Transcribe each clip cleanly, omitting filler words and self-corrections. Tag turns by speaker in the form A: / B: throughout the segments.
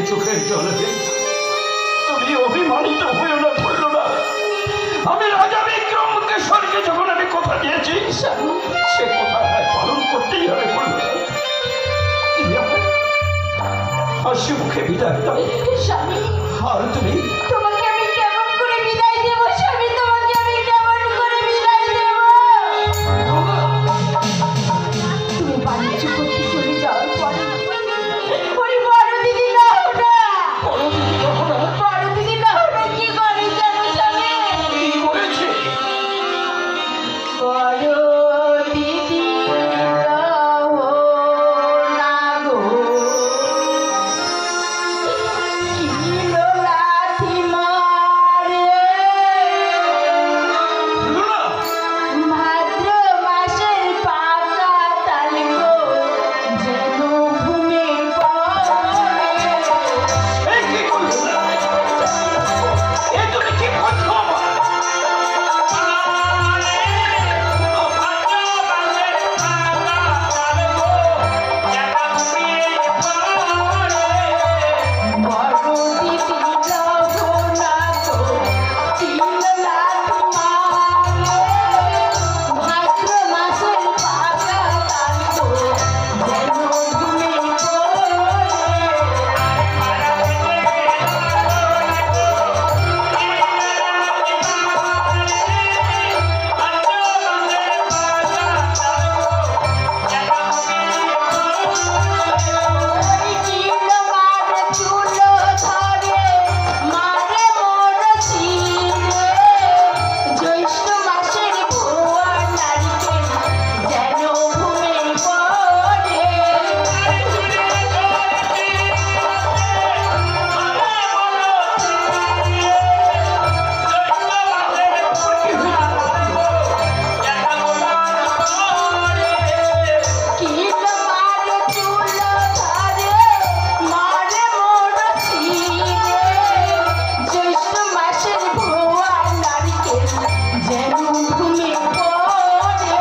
A: চোখের জল তুমি অভিমানিত হয়ে না করল না। আমি রাজা বিক্রমকে স্বর্গে যখন আমি কথা দিয়েছি সে কথা পালন করতেই হবে করল না। হাসি মুখে বিদায় দাও
B: স্বামী।
A: আর তুমি
B: তোমাকে আমি কেমন করে বিদায় দেব স্বামী? তোমাকে আমি কেমন করে বিদায় দেব? তুমি বাণিজ্য করতে চলে যাওয়ার পরে ওই বড় দিদি লহনা বড় দিদি লহনা কি করে জানো স্বামী?
A: কি করেছে?
B: বড় দিদি লহনা গো কিলো লাথি মারে ভাদ্র মাসের পাকা তাল গো যেন ঘুমে পড়ে।
A: এই কি করলে না? এ তুমি কি করছো আমার?
B: বড় দিদি লহনা গো কিলো লাথি মারে ভাদ্র মাসের পাকা তাল গো যেন ঘুমে পড়ে। ওই কিলো মারে চুলো ধরে মারে মোর ছিঁড়ে জ্যৈষ্ঠ মাসের ভুয়া নারিকেল যেন ঘুমে পড়ে। কিলো মারে চুলো ধরে মারে মোর ছিঁড়ে জ্যৈষ্ঠ মাসের ভুয়া নারিকেল যেন ঘুমে পড়ে।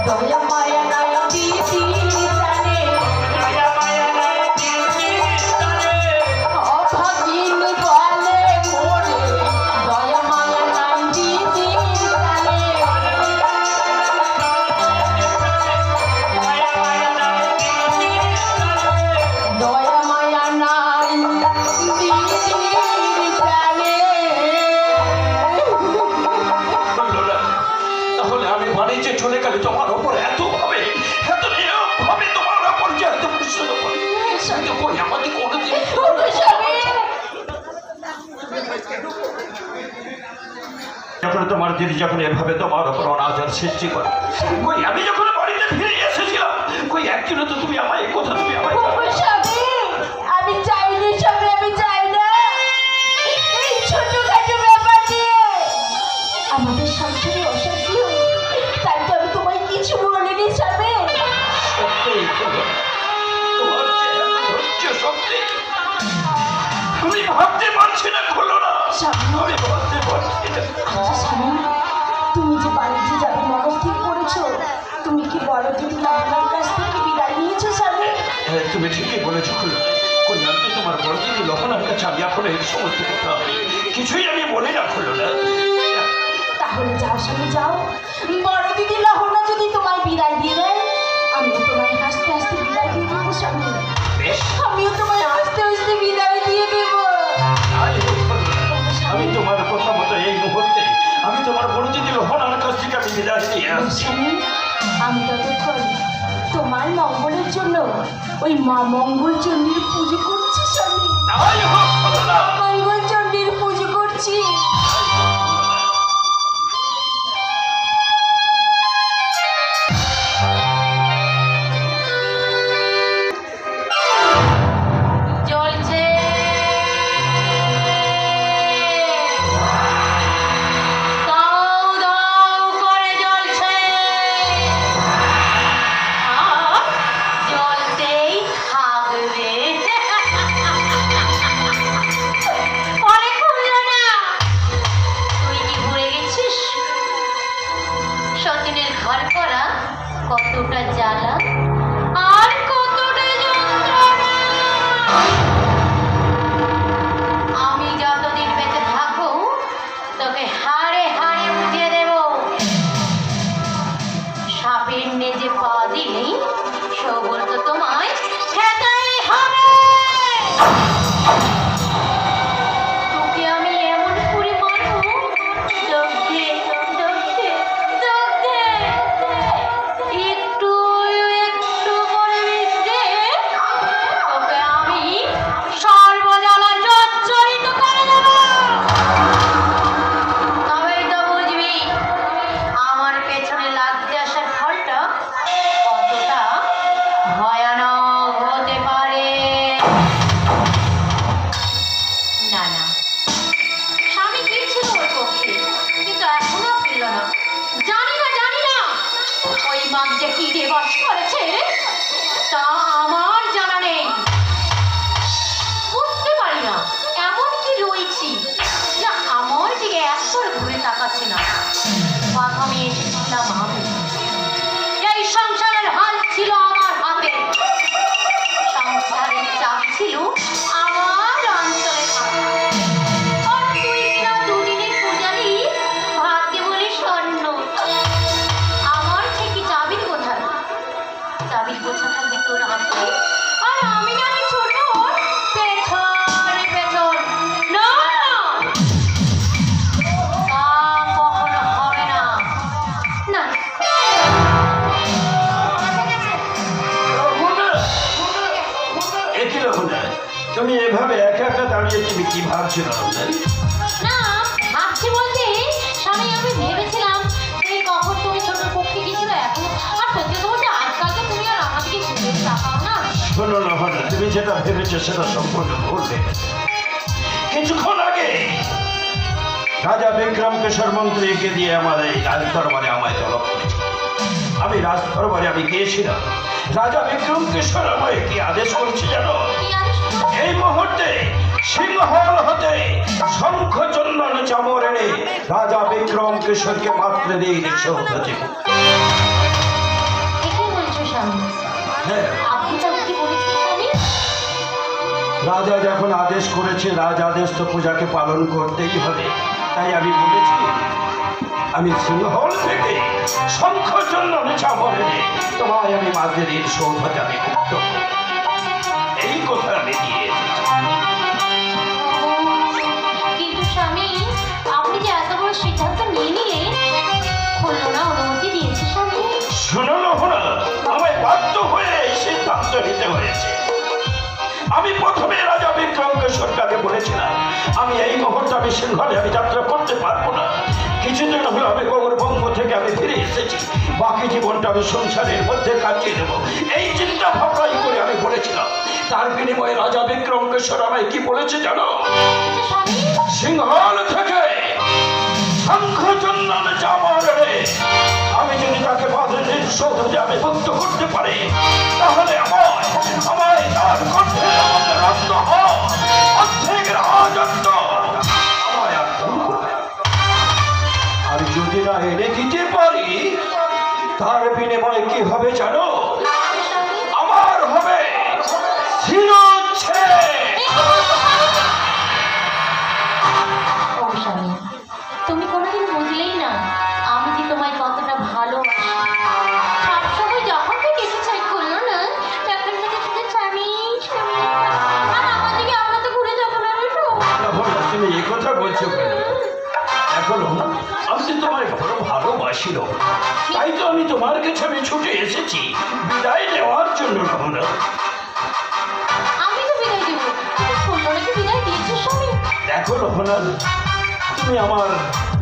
B: দয়া মায়া নাই দিদি জানে অভাগিন বলে মোরে দয়া মায়া নাই দিদি জানে দয়া মায়া নাই দিদির জানে।
A: বললো না, তাহলে আমি বাণিজ্যে চলে গেলে তোমার ওপর এত ভাবে তোমার ওপর যে এত প্রশ্ন করে কই আমাকে কোনোদিন
B: ওগো স্বামী,
A: যখন তোমার দিদি যখন এভাবে তোমার ওপর অনাচার সৃষ্টি করে কই আমি যখন বাড়িতে ফিরে এসেছিলাম কই একদিনও তো তুমি আমায় কথা তুমি আমায়
B: ওগো স্বামী, আমি চাইনি স্বামী, আমি চাই না এই ছোটখাটো ব্যাপার নিয়ে আমাদের সংসারে অশান্তি হয়, তাই তো আমি তোমায় কিছু বলিনি স্বামী।
A: সত্যিই বলো, তোমার যে এত ধৈর্য শক্তি আমি ভাবতে পারছি না খোলো না
B: স্বামী,
A: আমি ভাবতে পারছি না।
B: আচ্ছা স্বামী, তুমি যে বাড়িতে যাবে মনস্থ ঠিক করেছো, তুমি কি বড় দিদি লহনার কাছ থেকে বিদায় নিয়েছো স্বামী?
A: হ্যাঁ, তুমি ঠিকই বলেছো খোলো। কই আমি তো তোমার বড় দিদি লহনার কাছে আমি এখন এই সমস্ত কথা কিছুই আমি বলে না খোলো না।
B: তাহলে যাও স্বামী, যাও। বড় দিদি লহনা যদি তোমায় বিদায় দিয়ে দেয় আমিও তোমায় হাসতে হাসতে বিদায় দিয়ে দেবো স্বামী।
A: বেশ,
B: আমিও তোমায় হাসতে হাসতে বিদায় দিয়ে দেবো।
A: তাই হোক খোলো। আমি তোমার কথা মতো এই মুহূর্তে আমি তোমার বড় দিদি লহনার কাছ থেকে আমি বিদায় দিয়ে আসছি।
B: স্বামী, আমি ততক্ষণ তোমার মঙ্গলের জন্য ওই মা মঙ্গল চণ্ডীর পুজো করছি স্বামী,
A: তাই হোক খোলো না।
B: মঙ্গল চণ্ডীর পুজো করছি। জ্বলছে দাও দাও করে জ্বলছে, জ্বলতেই থাকবে।
C: তা আমার জানা নেই। বুঝতে পারি না এমন কি রয়েছি যা আমার দিকে একবার ঘুরে তাকাচ্ছে না। প্রথমে এসেছিলাম আমি, এই সংসারের হাল ছিল আমার হাতে, সংসারের চাপ ছিল আমার অঞ্চলে থাকা। আর তুই কিনা দুদিনের পূজারি, ভাগ্যে বলি স্বর্ণ। আমার থেকে চাবির কোথায়? চাবির গোছা থাকবে তোর হাতে, আর আমি নাকি ছোট পেছনে পেছন। না তা কখনো হবে না। না
A: এ কি রহনা, তুমি এভাবে একা একা দাঁড়িয়ে তুমি কি ভাবছো রহনা?
C: না ভাবছি বলতে স্বামী, আমি ভেবেছিলাম এই কখন তুমি ছোট পক্ষে গেছিল এখন। আর সত্যি তো বলতে আজকালকে তুমি আর আমার দিকে ঘুরে তাকাও না।
A: শোনো রহনা, তুমি যেটা ভেবেছো সেটা সম্পূর্ণ ভুল ভেবেছো। কিছুক্ষণ আগে রাজা বিক্রম কেশর মন্ত্রীকে দিয়ে আমার এই রাজ দরবারে আমায় তলব করেছে। আমি রাজ দরবারে আমি গিয়েছিলাম। রাজা বিক্রম কেশর আমায় কি আদেশ করেছে জানো?
C: কি আদেশ?
A: এই মুহূর্তে সিংহল হতে শঙ্খ চন্দন চামর এনে রাজা বিক্রম কেশরকে মাত্র দিয়ে দিচ্ছে হতে।
C: একে বলছো স্বামী?
A: হ্যাঁ,
C: আপনি তো আমাকে বলেছেন স্বামী।
A: রাজা যখন আদেশ করেছে, রাজ আদেশ তো পূজাকে পালন করতেই হবে। তাই আমি বলেছি আমি সিংহল থেকে শঙ্খ চন্দন চামর এনে তোমায় আমি মাদ্রির সৌধতে আমি মুক্ত করব। এই কথা আমি দিয়ে এসেছি।
C: কিন্তু স্বামী, আপনি যে এত বড় সিদ্ধান্ত নিয়ে নিলে, হলো না অনুমতি দিয়েছে স্বামী।
A: শোনো না, আমায় বাধ্য হয়ে এই সিদ্ধান্ত নিতে হয়েছে। আমি প্রথমে রাজা বিক্রম কেশরকে বলেছিলাম আমি এই মুহূর্তে আমি সিংহলে আমি যাত্রা করতে পারবো না। কিছুদিন হলো আমি গৌরবঙ্গ থেকে আমি ফিরে এসেছি, বাকি জীবনটা আমি সংসারের মধ্যে কাটিয়ে দেবো, এই চিন্তা ভাবনাই করে আমি বলেছিলাম। তার বিনিময়ে রাজা বিক্রম কেশর আমায় কি বলেছে জানো?
C: স্বামী,
A: সিংহল থেকে শঙ্খ চন্দন চামর এনে আমি যদি তাকে বাঁধের সৌধে আমি মুক্ত করতে পারি, তাহলে আমায় তার কণ্ঠে রত্ন অর্ধেক রাজত্ব আমায় আর ভুল করবে। আর যদি না এনে দিতে পারি, তার বিনিময়ে কি হবে জানো?
C: স্বামী,
A: আমার হবে শিরোচ্ছেদ।
C: ও স্বামী, তুমি কোনোদিন বুঝলেই না আমি যে তোমায় কতটা ভালোবাসি। সবসময় যখন থেকে এসেছে করলো না, তখন থেকে শুধু স্বামী স্বামী। আর আমার দিকে আমরা তো ঘুরে যাবো না রে।
A: তুমি এই কথা বলছো কেন? এখন আমি তো তোমায় বড় ভালোবাসি, তাই তো আমি তোমার কাছে আমি ছুটে এসেছি বিদায় নেওয়ার জন্য। না,
C: আমি তো বিদায় দেবো, কিন্তু সুন্দরীকে বিদায় দিয়েছে স্বামী।
A: দেখো রহনা, তুমি আমার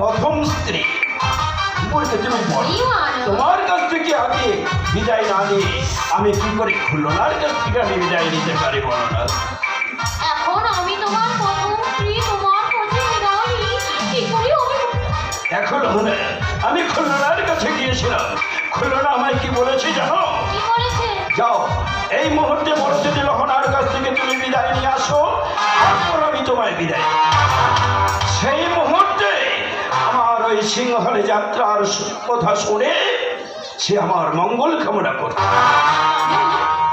A: প্রথম স্ত্রী বলতে তুমি বলো, তোমার কাছ থেকে আগে বিদায় না নিয়ে আমি কি করে খুলনার কাছ থেকে আমি বিদায় নিতে পারি বলো না?
C: এখন আমি তোমার প্রথম স্ত্রী, তোমার কাছে বিদায় নিই, কি করে আমি?
A: দেখো রহনা, আমি খুলনার কাছে গিয়েছিলাম। খুলনা আমায় কি বলেছে জানো?
C: কি বলেছে?
A: যাও এই মুহূর্তে বড় যদি লহনার কাছ থেকে তুমি বিদায় নিয়ে আসো, তারপর আমি তোমায় বিদায় দেব। সেই মুহূর্তে আমার ওই সিংহলে যাত্রার কথা শুনে সে আমার মঙ্গল কামনা করত।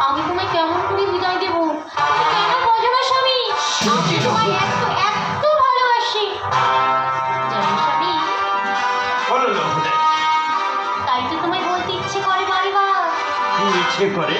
C: আমি তোমায় কেমন করে বিদায় দেবো? তুমি কেন বোঝো না স্বামী? আমি তোমায় এত ভালোবাসি জানো স্বামী।
A: বলো লহনা,
C: তাই তো তোমায় বলতে ইচ্ছে করে বারবার।
A: কি ইচ্ছে করে?